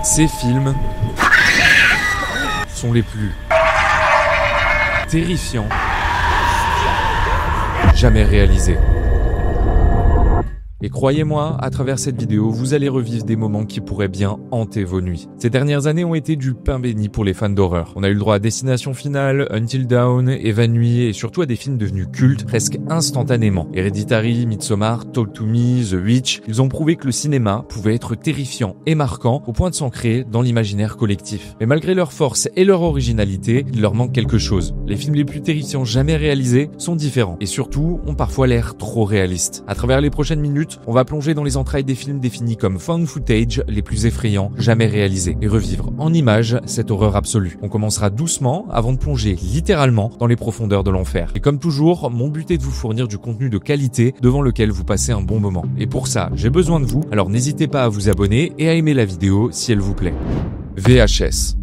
Ces films sont les plus terrifiants jamais réalisés. Et croyez-moi, à travers cette vidéo, vous allez revivre des moments qui pourraient bien hanter vos nuits. Ces dernières années ont été du pain béni pour les fans d'horreur. On a eu le droit à Destination Finale, Until Dawn, Évanoui et surtout à des films devenus cultes presque instantanément. Hereditary, Midsommar, Talk to Me, The Witch, ils ont prouvé que le cinéma pouvait être terrifiant et marquant au point de s'ancrer dans l'imaginaire collectif. Mais malgré leur force et leur originalité, il leur manque quelque chose. Les films les plus terrifiants jamais réalisés sont différents et surtout ont parfois l'air trop réalistes. À travers les prochaines minutes, on va plonger dans les entrailles des films définis comme found footage les plus effrayants jamais réalisés et revivre en images cette horreur absolue. On commencera doucement avant de plonger littéralement dans les profondeurs de l'enfer. Et comme toujours, mon but est de vous fournir du contenu de qualité devant lequel vous passez un bon moment. Et pour ça, j'ai besoin de vous, alors n'hésitez pas à vous abonner et à aimer la vidéo si elle vous plaît. VHS.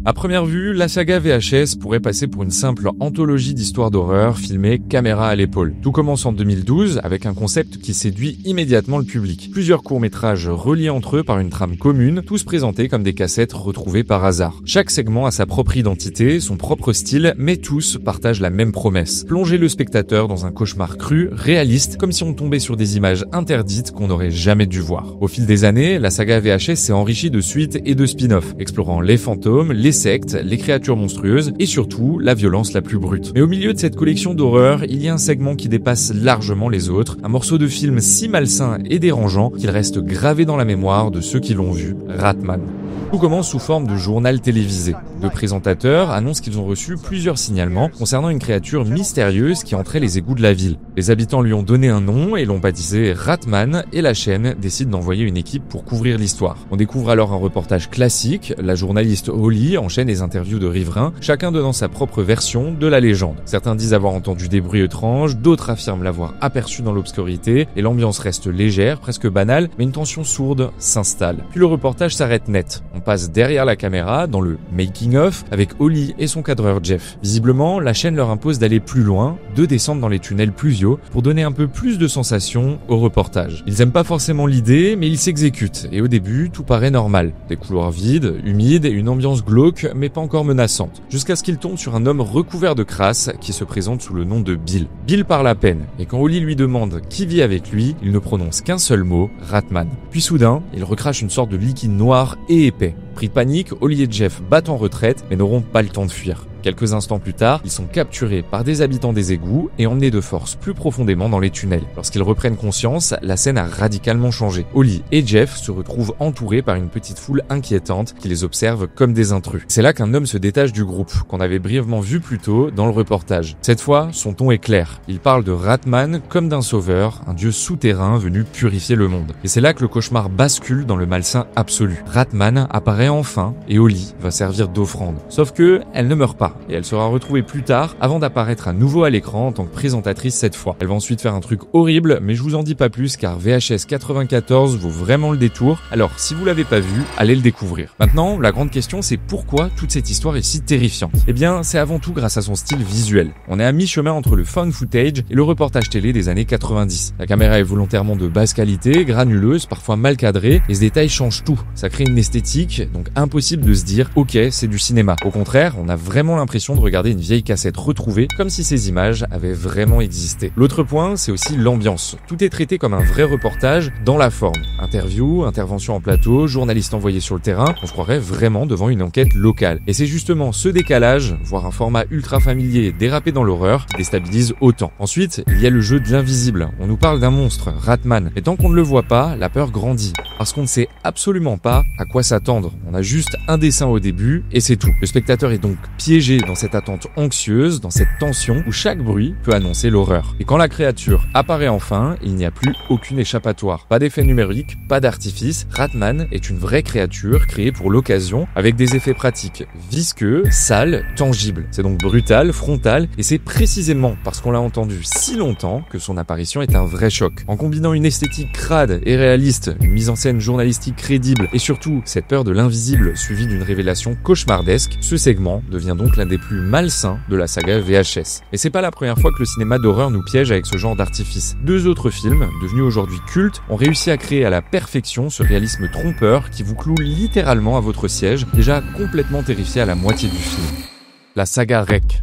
À première vue, la saga VHS pourrait passer pour une simple anthologie d'histoires d'horreur filmée caméra à l'épaule. Tout commence en 2012 avec un concept qui séduit immédiatement le public. Plusieurs courts-métrages reliés entre eux par une trame commune, tous présentés comme des cassettes retrouvées par hasard. Chaque segment a sa propre identité, son propre style, mais tous partagent la même promesse. Plonger le spectateur dans un cauchemar cru, réaliste, comme si on tombait sur des images interdites qu'on n'aurait jamais dû voir. Au fil des années, la saga VHS s'est enrichie de suites et de spin-offs, explorant les fantômes, les sectes, les créatures monstrueuses et surtout la violence la plus brute. Mais au milieu de cette collection d'horreur, il y a un segment qui dépasse largement les autres, un morceau de film si malsain et dérangeant qu'il reste gravé dans la mémoire de ceux qui l'ont vu, Ratman. Tout commence sous forme de journal télévisé. Deux présentateurs annoncent qu'ils ont reçu plusieurs signalements concernant une créature mystérieuse qui entrait les égouts de la ville. Les habitants lui ont donné un nom et l'ont baptisé Ratman et la chaîne décide d'envoyer une équipe pour couvrir l'histoire. On découvre alors un reportage classique, la journaliste Holly enchaîne les interviews de riverains, chacun donnant sa propre version de la légende. Certains disent avoir entendu des bruits étranges, d'autres affirment l'avoir aperçu dans l'obscurité et l'ambiance reste légère, presque banale, mais une tension sourde s'installe. Puis le reportage s'arrête net. On passe derrière la caméra, dans le making-of, avec Holly et son cadreur Jeff. Visiblement, la chaîne leur impose d'aller plus loin, de descendre dans les tunnels pluviaux, pour donner un peu plus de sensations au reportage. Ils aiment pas forcément l'idée, mais ils s'exécutent, et au début, tout paraît normal. Des couloirs vides, humides, et une ambiance glauque, mais pas encore menaçante. Jusqu'à ce qu'ils tombent sur un homme recouvert de crasse, qui se présente sous le nom de Bill. Bill parle à peine, et quand Holly lui demande qui vit avec lui, il ne prononce qu'un seul mot, Ratman. Puis soudain, il recrache une sorte de liquide noir et épais. Pris de panique, Holly et Jeff battent en retraite, mais n'auront pas le temps de fuir. Quelques instants plus tard, ils sont capturés par des habitants des égouts et emmenés de force plus profondément dans les tunnels. Lorsqu'ils reprennent conscience, la scène a radicalement changé. Holly et Jeff se retrouvent entourés par une petite foule inquiétante qui les observe comme des intrus. C'est là qu'un homme se détache du groupe, qu'on avait brièvement vu plus tôt dans le reportage. Cette fois, son ton est clair. Il parle de Ratman comme d'un sauveur, un dieu souterrain venu purifier le monde. Et c'est là que le cauchemar bascule dans le malsain absolu. Ratman apparaît enfin et Holly va servir d'offrande. Sauf que, elle ne meurt pas. Et elle sera retrouvée plus tard avant d'apparaître à nouveau à l'écran en tant que présentatrice cette fois. Elle va ensuite faire un truc horrible, mais je vous en dis pas plus car VHS 94 vaut vraiment le détour. Alors si vous l'avez pas vu, allez le découvrir. Maintenant, la grande question c'est pourquoi toute cette histoire est si terrifiante. Eh bien, c'est avant tout grâce à son style visuel. On est à mi-chemin entre le found footage et le reportage télé des années 90. La caméra est volontairement de basse qualité, granuleuse, parfois mal cadrée, et ce détail change tout. Ça crée une esthétique, donc impossible de se dire « Ok, c'est du cinéma ». Au contraire, on a vraiment l'impression de regarder une vieille cassette retrouvée comme si ces images avaient vraiment existé. L'autre point, c'est aussi l'ambiance. Tout est traité comme un vrai reportage dans la forme. Interview, intervention en plateau, journaliste envoyé sur le terrain, on se croirait vraiment devant une enquête locale. Et c'est justement ce décalage, voire un format ultra familier dérapé dans l'horreur, qui déstabilise autant. Ensuite, il y a le jeu de l'invisible. On nous parle d'un monstre, Ratman. Et tant qu'on ne le voit pas, la peur grandit. Parce qu'on ne sait absolument pas à quoi s'attendre. On a juste un dessin au début et c'est tout. Le spectateur est donc piégé dans cette attente anxieuse, dans cette tension où chaque bruit peut annoncer l'horreur. Et quand la créature apparaît enfin, il n'y a plus aucune échappatoire. Pas d'effet numérique, pas d'artifice. Ratman est une vraie créature créée pour l'occasion avec des effets pratiques visqueux, sales, tangibles. C'est donc brutal, frontal et c'est précisément parce qu'on l'a entendu si longtemps que son apparition est un vrai choc. En combinant une esthétique crade et réaliste, une mise en scène journalistique crédible et surtout cette peur de l'invisible, invisible suivi d'une révélation cauchemardesque, ce segment devient donc l'un des plus malsains de la saga VHS. Et c'est pas la première fois que le cinéma d'horreur nous piège avec ce genre d'artifice. 2 autres films, devenus aujourd'hui cultes, ont réussi à créer à la perfection ce réalisme trompeur qui vous cloue littéralement à votre siège, déjà complètement terrifié à la moitié du film. La saga REC.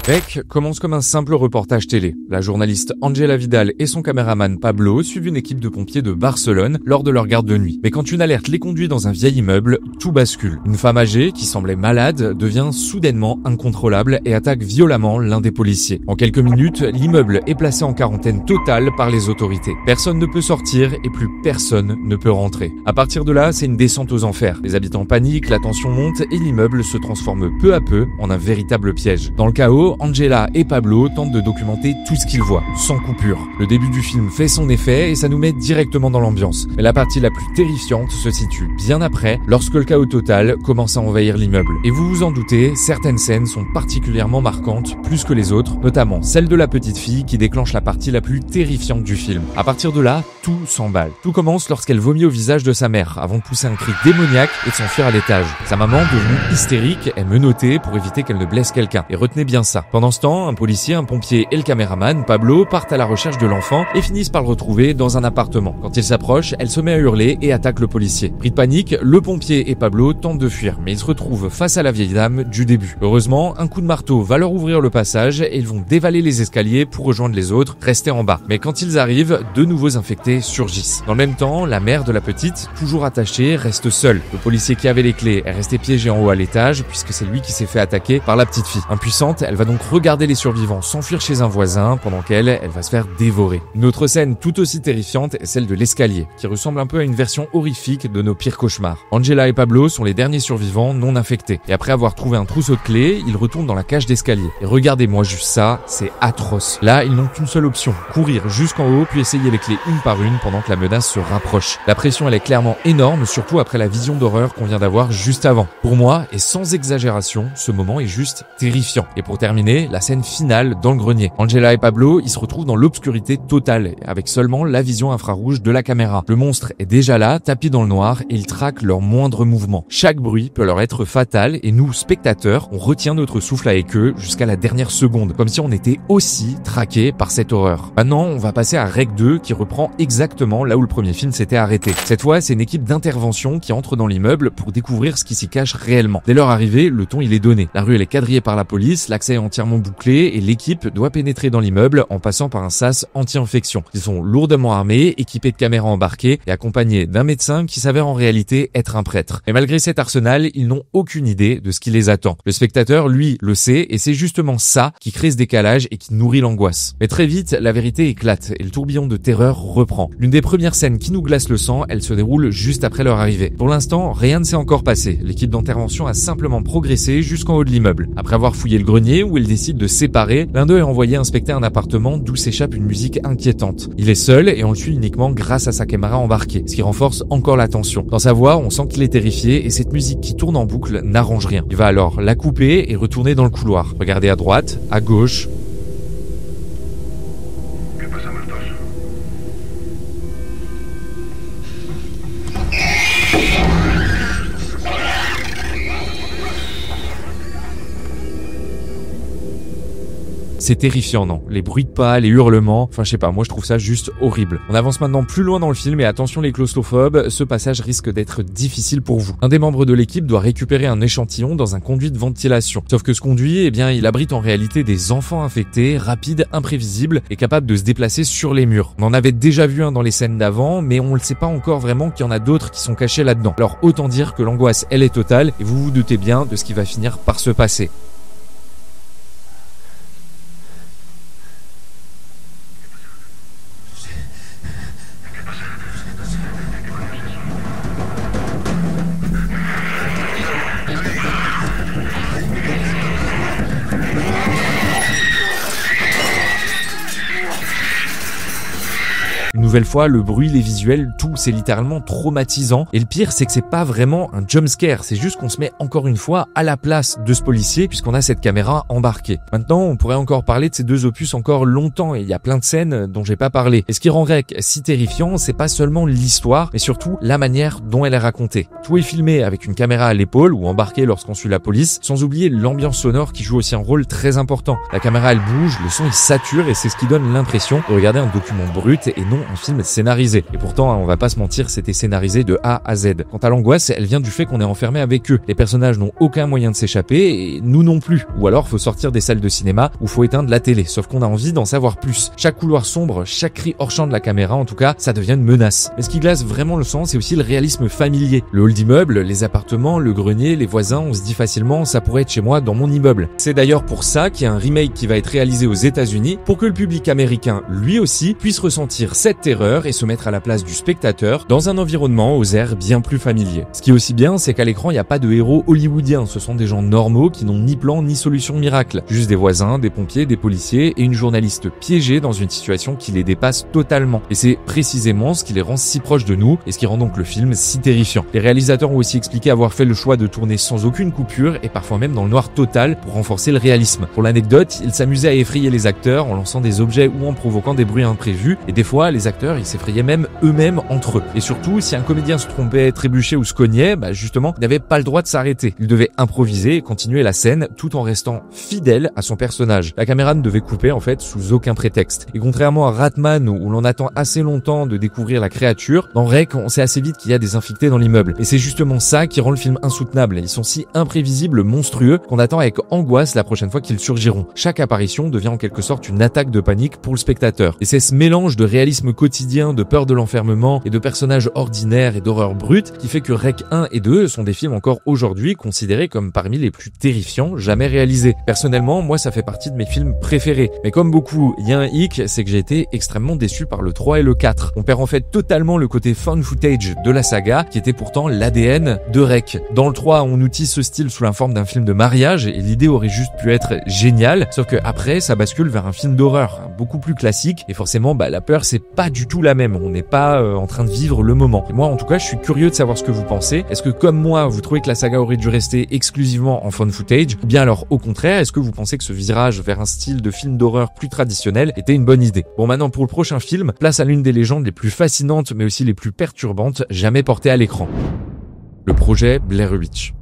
REC commence comme un simple reportage télé. La journaliste Angela Vidal et son caméraman Pablo suivent une équipe de pompiers de Barcelone lors de leur garde de nuit. Mais quand une alerte les conduit dans un vieil immeuble, tout bascule. Une femme âgée, qui semblait malade, devient soudainement incontrôlable et attaque violemment l'un des policiers. En quelques minutes, l'immeuble est placé en quarantaine totale par les autorités. Personne ne peut sortir et plus personne ne peut rentrer. À partir de là, c'est une descente aux enfers. Les habitants paniquent, la tension monte et l'immeuble se transforme peu à peu en un véritable piège. Dans le chaos, Angela et Pablo tentent de documenter tout ce qu'ils voient, sans coupure. Le début du film fait son effet et ça nous met directement dans l'ambiance. Mais la partie la plus terrifiante se situe bien après, lorsque le chaos total commence à envahir l'immeuble. Et vous vous en doutez, certaines scènes sont particulièrement marquantes, plus que les autres, notamment celle de la petite fille qui déclenche la partie la plus terrifiante du film. À partir de là, tout s'emballe. Tout commence lorsqu'elle vomit au visage de sa mère, avant de pousser un cri démoniaque et de s'enfuir à l'étage. Sa maman, devenue hystérique, est menottée pour éviter qu'elle ne blesse quelqu'un. Et retenez bien ça. Pendant ce temps, un policier, un pompier et le caméraman, Pablo, partent à la recherche de l'enfant et finissent par le retrouver dans un appartement. Quand il s'approche, elle se met à hurler et attaque le policier. Pris de panique, le pompier et Pablo tentent de fuir, mais ils se retrouvent face à la vieille dame du début. Heureusement, un coup de marteau va leur ouvrir le passage et ils vont dévaler les escaliers pour rejoindre les autres, restés en bas. Mais quand ils arrivent, de nouveaux infectés surgissent. Dans le même temps, la mère de la petite, toujours attachée, reste seule. Le policier qui avait les clés est resté piégé en haut à l'étage puisque c'est lui qui s'est fait attaquer par la petite fille. Impuissante, elle va donc regarder les survivants s'enfuir chez un voisin pendant qu'elle va se faire dévorer. Une autre scène tout aussi terrifiante est celle de l'escalier, qui ressemble un peu à une version horrifique de nos pires cauchemars. Angela et Pablo sont les derniers survivants non infectés. Et après avoir trouvé un trousseau de clés, ils retournent dans la cage d'escalier. Et regardez-moi juste ça, c'est atroce. Là, ils n'ont qu'une seule option, courir jusqu'en haut puis essayer les clés une par une pendant que la menace se rapproche. La pression elle est clairement énorme, surtout après la vision d'horreur qu'on vient d'avoir juste avant. Pour moi, et sans exagération, ce moment est juste terrifiant. Et pour terminer, la scène finale dans le grenier. Angela et Pablo, ils se retrouvent dans l'obscurité totale, avec seulement la vision infrarouge de la caméra. Le monstre est déjà là, tapis dans le noir, et il traque leurs moindres mouvements. Chaque bruit peut leur être fatal, et nous, spectateurs, on retient notre souffle avec eux jusqu'à la dernière seconde, comme si on était aussi traqués par cette horreur. Maintenant, on va passer à REC 2, qui reprend exactement là où le premier film s'était arrêté. Cette fois, c'est une équipe d'intervention qui entre dans l'immeuble pour découvrir ce qui s'y cache réellement. Dès leur arrivée, le ton il est donné. La rue elle est quadrillée par la police, l'accès est entièrement bouclé, et l'équipe doit pénétrer dans l'immeuble en passant par un sas anti-infection. Ils sont lourdement armés, équipés de caméras embarquées et accompagnés d'un médecin qui s'avère en réalité être un prêtre. Et malgré cet arsenal, ils n'ont aucune idée de ce qui les attend. Le spectateur, lui, le sait et c'est justement ça qui crée ce décalage et qui nourrit l'angoisse. Mais très vite, la vérité éclate et le tourbillon de terreur reprend. L'une des premières scènes qui nous glace le sang, elle se déroule juste après leur arrivée. Pour l'instant, rien ne s'est encore passé. L'équipe d'intervention a simplement progressé jusqu'en haut de l'immeuble. Après avoir fouillé le grenier où ils décident de séparer, l'un d'eux est envoyé inspecter un appartement d'où s'échappe une musique inquiétante. Il est seul et on le suit uniquement grâce à sa caméra embarquée, ce qui renforce encore la tension. Dans sa voix, on sent qu'il est terrifié et cette musique qui tourne en boucle n'arrange rien. Il va alors la couper et retourner dans le couloir. Regardez à droite, à gauche. C'est terrifiant, non? Les bruits de pas, les hurlements, enfin je sais pas, moi je trouve ça juste horrible. On avance maintenant plus loin dans le film et attention les claustrophobes, ce passage risque d'être difficile pour vous. Un des membres de l'équipe doit récupérer un échantillon dans un conduit de ventilation. Sauf que ce conduit, eh bien, il abrite en réalité des enfants infectés, rapides, imprévisibles et capables de se déplacer sur les murs. On en avait déjà vu un dans les scènes d'avant, mais on ne sait pas encore vraiment qu'il y en a d'autres qui sont cachés là-dedans. Alors autant dire que l'angoisse, elle est totale et vous vous doutez bien de ce qui va finir par se passer. Une nouvelle fois, le bruit, les visuels, tout, c'est littéralement traumatisant. Et le pire, c'est que c'est pas vraiment un jumpscare, c'est juste qu'on se met encore une fois à la place de ce policier puisqu'on a cette caméra embarquée. Maintenant, on pourrait encore parler de ces deux opus encore longtemps et il y a plein de scènes dont j'ai pas parlé. Et ce qui rend REC si terrifiant, c'est pas seulement l'histoire, mais surtout la manière dont elle est racontée. Tout est filmé avec une caméra à l'épaule ou embarqué lorsqu'on suit la police, sans oublier l'ambiance sonore qui joue aussi un rôle très important. La caméra elle bouge, le son il sature et c'est ce qui donne l'impression de regarder un document brut et non un film scénarisé. Et pourtant, on va pas se mentir, c'était scénarisé de A à Z. Quant à l'angoisse, elle vient du fait qu'on est enfermé avec eux. Les personnages n'ont aucun moyen de s'échapper et nous non plus. Ou alors faut sortir des salles de cinéma ou faut éteindre la télé, sauf qu'on a envie d'en savoir plus. Chaque couloir sombre, chaque cri hors champ de la caméra, en tout cas, ça devient une menace. Mais ce qui glace vraiment le sang, c'est aussi le réalisme familier. Le hall d'immeuble, les appartements, le grenier, les voisins, on se dit facilement ça pourrait être chez moi dans mon immeuble. C'est d'ailleurs pour ça qu'il y a un remake qui va être réalisé aux États-Unis pour que le public américain, lui aussi, puisse ressentir cette terreur et se mettre à la place du spectateur dans un environnement aux airs bien plus familiers. Ce qui est aussi bien, c'est qu'à l'écran, il n'y a pas de héros hollywoodiens. Ce sont des gens normaux qui n'ont ni plan ni solution miracle. Juste des voisins, des pompiers, des policiers et une journaliste piégée dans une situation qui les dépasse totalement. Et c'est précisément ce qui les rend si proches de nous et ce qui rend donc le film si terrifiant. Les réalisateurs ont aussi expliqué avoir fait le choix de tourner sans aucune coupure et parfois même dans le noir total pour renforcer le réalisme. Pour l'anecdote, ils s'amusaient à effrayer les acteurs en lançant des objets ou en provoquant des bruits imprévus et des fois les acteurs ils s'effrayaient même eux-mêmes entre eux. Et surtout, si un comédien se trompait, trébuchait ou se cognait, justement, il n'avait pas le droit de s'arrêter. Il devait improviser et continuer la scène tout en restant fidèle à son personnage. La caméra ne devait couper en fait sous aucun prétexte. Et contrairement à Ratman où l'on attend assez longtemps de découvrir la créature, dans REC on sait assez vite qu'il y a des infectés dans l'immeuble. Et c'est justement ça qui rend le film insoutenable. Ils sont si imprévisibles, monstrueux, qu'on attend avec angoisse la prochaine fois qu'ils surgiront. Chaque apparition devient en quelque sorte une attaque de panique pour le spectateur. Et c'est ce mélange de réalisme quotidien, de peur de l'enfermement et de personnages ordinaires et d'horreur brute qui fait que REC 1 et 2 sont des films encore aujourd'hui considérés comme parmi les plus terrifiants jamais réalisés. Personnellement, moi ça fait partie de mes films préférés. Mais comme beaucoup, il y a un hic, c'est que j'ai été extrêmement déçu par le 3 et le 4. On perd en fait totalement le côté found footage de la saga qui était pourtant l'ADN de REC. Dans le 3, on utilise ce style sous la forme d'un film de mariage et l'idée aurait juste pu être géniale, sauf que après ça bascule vers un film d'horreur, beaucoup plus classique et forcément la peur c'est pas du tout la même, on n'est pas en train de vivre le moment. Et moi en tout cas je suis curieux de savoir ce que vous pensez. Est-ce que comme moi vous trouvez que la saga aurait dû rester exclusivement en found footage ou bien alors au contraire est-ce que vous pensez que ce virage vers un style de film d'horreur plus traditionnel était une bonne idée? Bon, maintenant pour le prochain film, place à l'une des légendes les plus fascinantes mais aussi les plus perturbantes jamais portées à l'écran. Le projet Blair Witch.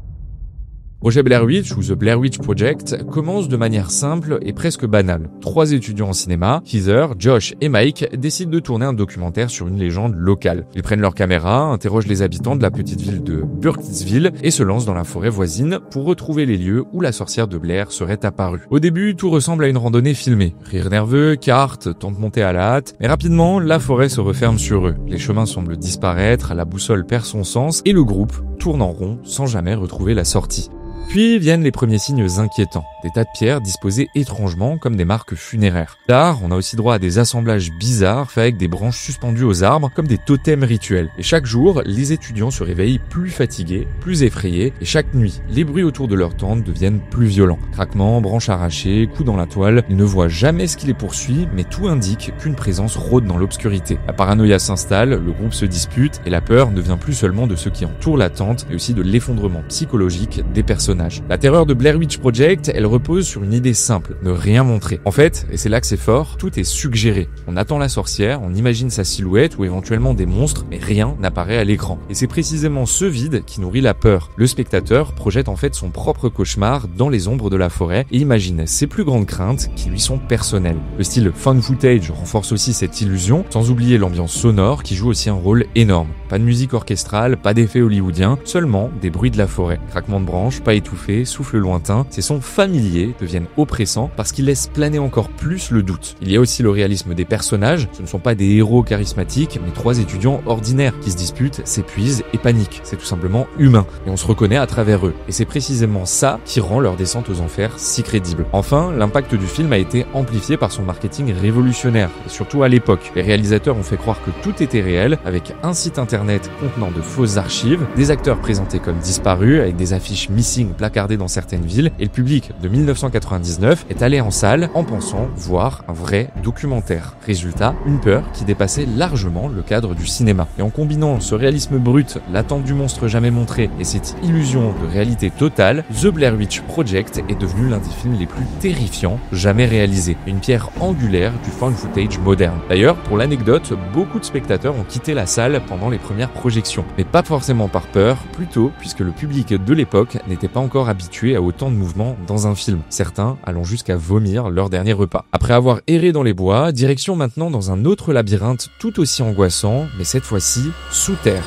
Projet Blair Witch ou The Blair Witch Project commence de manière simple et presque banale. 3 étudiants en cinéma, Heather, Josh et Mike, décident de tourner un documentaire sur une légende locale. Ils prennent leur caméra, interrogent les habitants de la petite ville de Burkittsville et se lancent dans la forêt voisine pour retrouver les lieux où la sorcière de Blair serait apparue. Au début, tout ressemble à une randonnée filmée. Rire nerveux, cartes, temps de monter à la hâte, mais rapidement, la forêt se referme sur eux. Les chemins semblent disparaître, la boussole perd son sens et le groupe tourne en rond sans jamais retrouver la sortie. Puis viennent les premiers signes inquiétants, des tas de pierres disposées étrangement comme des marques funéraires. Tard, on a aussi droit à des assemblages bizarres faits avec des branches suspendues aux arbres comme des totems rituels. Et chaque jour, les étudiants se réveillent plus fatigués, plus effrayés, et chaque nuit, les bruits autour de leur tente deviennent plus violents. Craquements, branches arrachées, coups dans la toile, ils ne voient jamais ce qui les poursuit, mais tout indique qu'une présence rôde dans l'obscurité. La paranoïa s'installe, le groupe se dispute, et la peur ne vient plus seulement de ceux qui entourent la tente, mais aussi de l'effondrement psychologique des personnages. La terreur de Blair Witch Project, elle repose sur une idée simple, ne rien montrer. En fait, et c'est là que c'est fort, tout est suggéré. On attend la sorcière, on imagine sa silhouette ou éventuellement des monstres, mais rien n'apparaît à l'écran. Et c'est précisément ce vide qui nourrit la peur. Le spectateur projette en fait son propre cauchemar dans les ombres de la forêt et imagine ses plus grandes craintes qui lui sont personnelles. Le style found footage renforce aussi cette illusion, sans oublier l'ambiance sonore qui joue aussi un rôle énorme. Pas de musique orchestrale, pas d'effets hollywoodiens, seulement des bruits de la forêt. Craquements de branches, pas étouffés, souffle lointain, ces sons familiers deviennent oppressants parce qu'ils laissent planer encore plus le doute. Il y a aussi le réalisme des personnages, ce ne sont pas des héros charismatiques, mais 3 étudiants ordinaires qui se disputent, s'épuisent et paniquent. C'est tout simplement humain, et on se reconnaît à travers eux. Et c'est précisément ça qui rend leur descente aux enfers si crédible. Enfin, l'impact du film a été amplifié par son marketing révolutionnaire, et surtout à l'époque. Les réalisateurs ont fait croire que tout était réel, avec un site internet contenant de fausses archives, des acteurs présentés comme disparus, avec des affiches missing placardés dans certaines villes et le public de 1999 est allé en salle en pensant voir un vrai documentaire. Résultat, une peur qui dépassait largement le cadre du cinéma. Et en combinant ce réalisme brut, l'attente du monstre jamais montré et cette illusion de réalité totale, The Blair Witch Project est devenu l'un des films les plus terrifiants jamais réalisés. Une pierre angulaire du found footage moderne. D'ailleurs, pour l'anecdote, beaucoup de spectateurs ont quitté la salle pendant les premières projections. Mais pas forcément par peur, plutôt puisque le public de l'époque n'était pas encore habitué à autant de mouvements dans un film. Certains allant jusqu'à vomir leur dernier repas. Après avoir erré dans les bois, direction maintenant dans un autre labyrinthe tout aussi angoissant, mais cette fois-ci sous terre.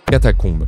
Catacombes.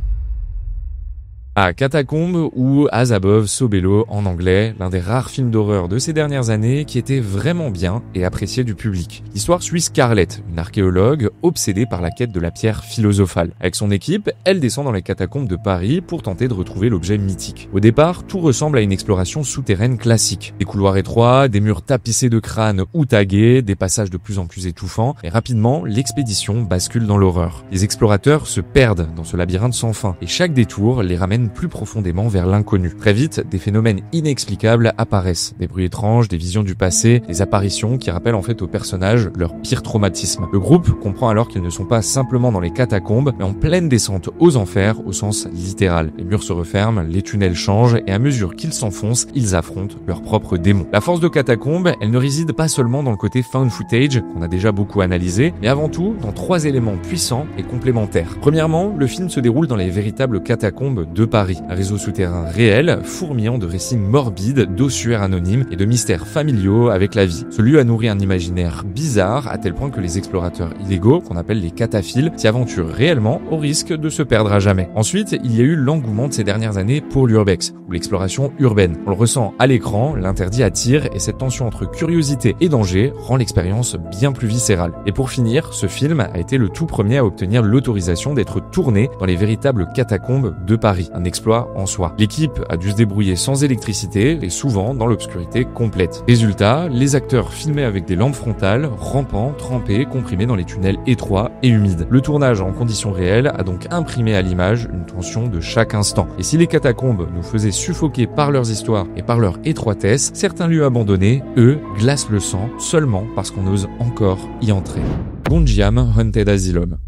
Catacombes ou As Above, So Below en anglais, l'un des rares films d'horreur de ces dernières années qui était vraiment bien et apprécié du public. L'histoire suit Scarlett, une archéologue obsédée par la quête de la pierre philosophale. Avec son équipe, elle descend dans les catacombes de Paris pour tenter de retrouver l'objet mythique. Au départ, tout ressemble à une exploration souterraine classique. Des couloirs étroits, des murs tapissés de crânes ou tagués, des passages de plus en plus étouffants, et rapidement, l'expédition bascule dans l'horreur. Les explorateurs se perdent dans ce labyrinthe sans fin, et chaque détour les ramène plus profondément vers l'inconnu. Très vite, des phénomènes inexplicables apparaissent. Des bruits étranges, des visions du passé, des apparitions qui rappellent en fait aux personnages leur pire traumatisme. Le groupe comprend alors qu'ils ne sont pas simplement dans les catacombes, mais en pleine descente aux enfers au sens littéral. Les murs se referment, les tunnels changent, et à mesure qu'ils s'enfoncent, ils affrontent leurs propres démons. La force de Catacombes, elle ne réside pas seulement dans le côté found footage, qu'on a déjà beaucoup analysé, mais avant tout dans 3 éléments puissants et complémentaires. Premièrement, le film se déroule dans les véritables catacombes de Paris, un réseau souterrain réel, fourmillant de récits morbides, d'ossuaires anonymes et de mystères familiaux avec la vie. Ce lieu a nourri un imaginaire bizarre, à tel point que les explorateurs illégaux, qu'on appelle les cataphiles, s'y aventurent réellement au risque de se perdre à jamais. Ensuite, il y a eu l'engouement de ces dernières années pour l'urbex, ou l'exploration urbaine. On le ressent à l'écran, l'interdit attire, et cette tension entre curiosité et danger rend l'expérience bien plus viscérale. Et pour finir, ce film a été le tout premier à obtenir l'autorisation d'être tourné dans les véritables catacombes de Paris. Un exploit en soi. L'équipe a dû se débrouiller sans électricité et souvent dans l'obscurité complète. Résultat, les acteurs filmés avec des lampes frontales, rampant, trempés, comprimés dans les tunnels étroits et humides. Le tournage en conditions réelles a donc imprimé à l'image une tension de chaque instant. Et si les catacombes nous faisaient suffoquer par leurs histoires et par leur étroitesse, certains lieux abandonnés, eux, glacent le sang seulement parce qu'on ose encore y entrer. Gonjiam Haunted Asylum.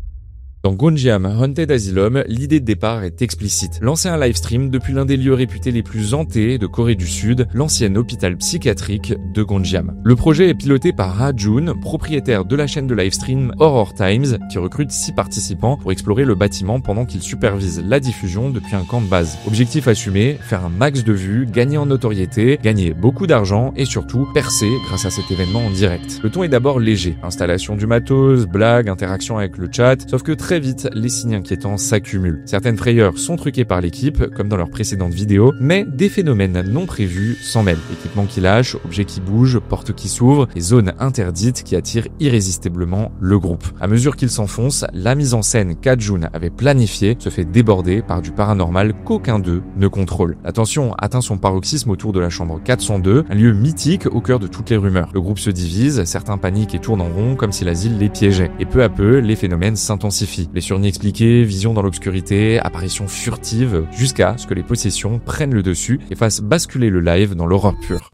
Dans Gonjiam Haunted Asylum, l'idée de départ est explicite. Lancer un livestream depuis l'un des lieux réputés les plus hantés de Corée du Sud, l'ancien hôpital psychiatrique de Gonjiam. Le projet est piloté par Ha Jun, propriétaire de la chaîne de livestream Horror Times, qui recrute 6 participants pour explorer le bâtiment pendant qu'il supervise la diffusion depuis un camp de base. Objectif assumé, faire un max de vues, gagner en notoriété, gagner beaucoup d'argent et surtout percer grâce à cet événement en direct. Le ton est d'abord léger. Installation du matos, blagues, interaction avec le chat, sauf que très vite, les signes inquiétants s'accumulent. Certaines frayeurs sont truquées par l'équipe, comme dans leurs précédentes vidéos, mais des phénomènes non prévus s'en mêlent. Équipement qui lâche, objets qui bougent, portes qui s'ouvrent, et zones interdites qui attirent irrésistiblement le groupe. À mesure qu'ils s'enfoncent, la mise en scène qu'A-Jun avait planifiée se fait déborder par du paranormal qu'aucun d'eux ne contrôle. La tension atteint son paroxysme autour de la chambre 402, un lieu mythique au cœur de toutes les rumeurs. Le groupe se divise, certains paniquent et tournent en rond comme si l'asile les piégeait. Et peu à peu, les phénomènes s'intensifient. Blessures inexpliquées, visions dans l'obscurité, apparitions furtives, jusqu'à ce que les possessions prennent le dessus et fassent basculer le live dans l'horreur pure.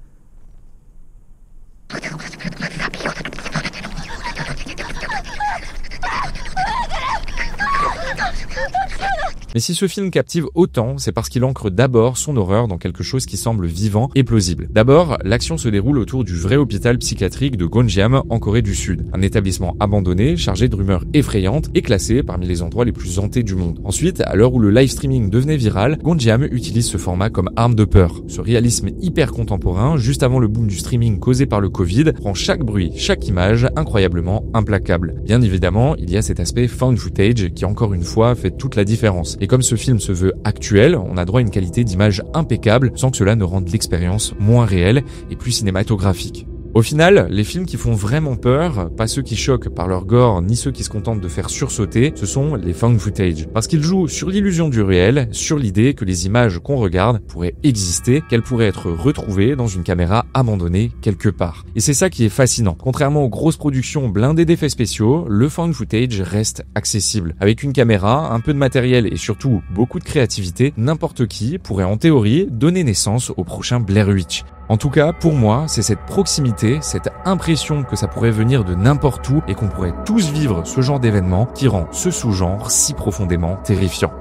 Mais si ce film captive autant, c'est parce qu'il ancre d'abord son horreur dans quelque chose qui semble vivant et plausible. D'abord, l'action se déroule autour du vrai hôpital psychiatrique de Gonjiam en Corée du Sud. Un établissement abandonné, chargé de rumeurs effrayantes et classé parmi les endroits les plus hantés du monde. Ensuite, à l'heure où le live streaming devenait viral, Gonjiam utilise ce format comme arme de peur. Ce réalisme hyper contemporain, juste avant le boom du streaming causé par le Covid, rend chaque bruit, chaque image incroyablement implacable. Bien évidemment, il y a cet aspect found footage qui encore une fois fait toute la différence. Et comme ce film se veut actuel, on a droit à une qualité d'image impeccable sans que cela ne rende l'expérience moins réelle et plus cinématographique. Au final, les films qui font vraiment peur, pas ceux qui choquent par leur gore, ni ceux qui se contentent de faire sursauter, ce sont les found footage. Parce qu'ils jouent sur l'illusion du réel, sur l'idée que les images qu'on regarde pourraient exister, qu'elles pourraient être retrouvées dans une caméra abandonnée quelque part. Et c'est ça qui est fascinant. Contrairement aux grosses productions blindées d'effets spéciaux, le found footage reste accessible. Avec une caméra, un peu de matériel et surtout beaucoup de créativité, n'importe qui pourrait en théorie donner naissance au prochain Blair Witch. En tout cas, pour moi, c'est cette proximité, cette impression que ça pourrait venir de n'importe où et qu'on pourrait tous vivre ce genre d'événement qui rend ce sous-genre si profondément terrifiant.